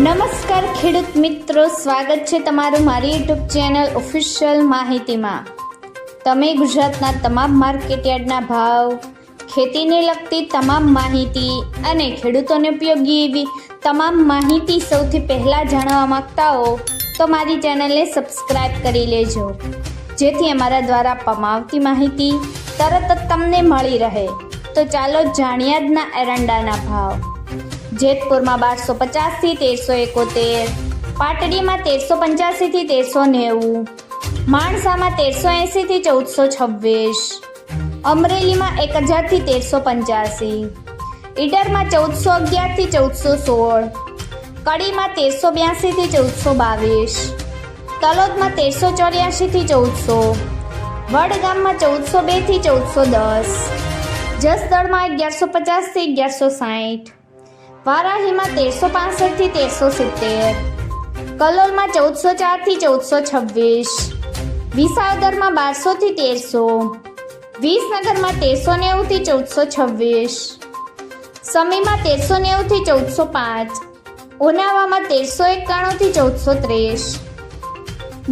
નમસ્કાર ખેડૂત મિત્રો, સ્વાગત છે તમારું મારી યુટ્યુબ ચેનલ ઓફિશિયલ માહિતીમાં। તમે ગુજરાતના તમામ માર્કેટયાર્ડના ભાવ, ખેતીને લગતી તમામ માહિતી અને ખેડૂતોને ઉપયોગી એવી તમામ માહિતી સૌથી પહેલાં જાણવા માંગતા હો તો મારી ચેનલને સબસ્ક્રાઈબ કરી લેજો, જેથી અમારા દ્વારા આપવામાં આવતી માહિતી તરત જ તમને મળી રહે। તો ચાલો જાણીએ આજના એરંડાના ભાવ। જેતપુરમાં 1250 થી 1371, પાટડીમાં 1385 થી 1390, માણસામાં 1380 થી 1426, અમરેલીમાં 1000 થી 1385, ઈડરમાં 1411 થી 1416, કડીમાં 1382 થી 1422, તલોદમાં 1384 થી 1400, વડગામમાં 1402 થી 1410, જસદણમાં 1150 થી 1160, વારાહીમાં 1365 થી 1370, કલોલમાં 1404 થી 1426, વિસાવદરમાં 1200 થી 1300, વિસનગરમાં 1390 થી 1426, સમીમાં 1390 થી 1405, ઉનાવામાં 1391 થી 1430,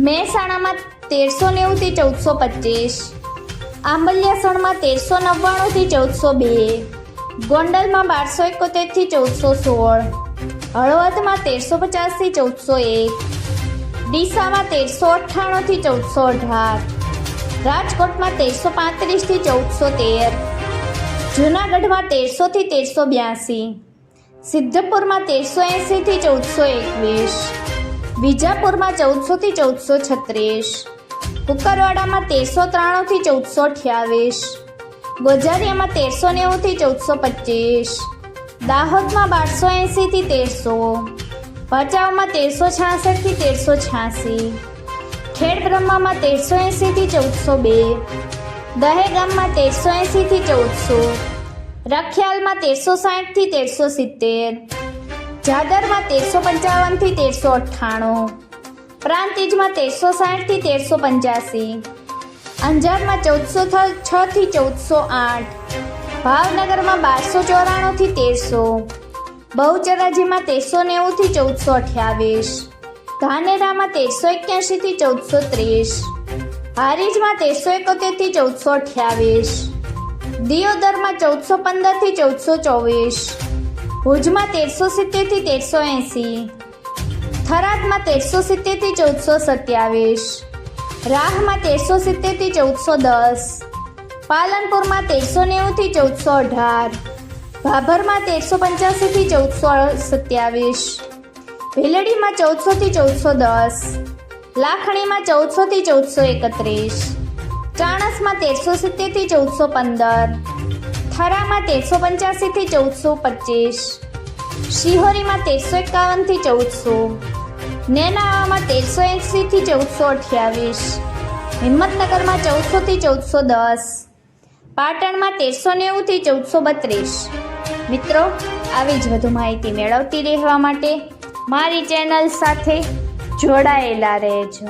મહેસાણામાં 1390 થી 1425, આંબલિયાસણમાં 1399 થી 1402, ગોંડલમાં 1271 થી 1416, હળવદમાં 1350 થી 1401, ડીસામાં 1398 થી 1418, રાજકોટમાં 1335 થી 1413, જૂનાગઢમાં 1300 થી 1382, સિદ્ધપુરમાં 1380 થી 1421, વિજાપુરમાં 1400 થી 1436, કુકરવાડામાં 1393 થી 1428, ગોઝારિયામાં 1390 થી 1425, દાહોદમાં 1280 થી 1300, ભચાઉમાં 1366 થી 1386, ખેડબ્રહ્મામાં 1380 થી 1402, દહેગામમાં 1380 થી 1400, રખિયાલમાં 1360 થી 1370, જાદરમાં 1355 થી 1398, પ્રાંતિજમાં 1360 થી 1385, અંજારમાં 1406 થી 1408, ભાવનગરમાં 1294 થી 1300, બહુચરાજીમાં 1390 થી 1428, ધાનેરામાં 1381 થી 1430, હારીજમાં 1371 થી 1428, દિયોદરમાં 1415 થી 1424, ભુજમાં 1370 થી 1380, થરાદમાં 1370 થી 1427, રાહમાં 1370 થી 1410, પાલનપુરમાં 1390 થી 1418, ભાભરમાં 1385 થી 1427, ભીલડીમાં 1400 થી 1410, લાખણીમાં 1400 થી 1431, ચાણસમાં 1370 થી 1415, થરામાં 1385 થી 1425, શિહોરીમાં 1351 થી 1400, નેનાવામાં 1380 થી 1428, હિંમતનગરમાં 1400 થી 1410, પાટણમાં 1390 થી 1432। મિત્રો, આવી જ વધુ માહિતી મેળવતી રહેવા માટે મારી ચેનલ સાથે જોડાયેલા રહેજો।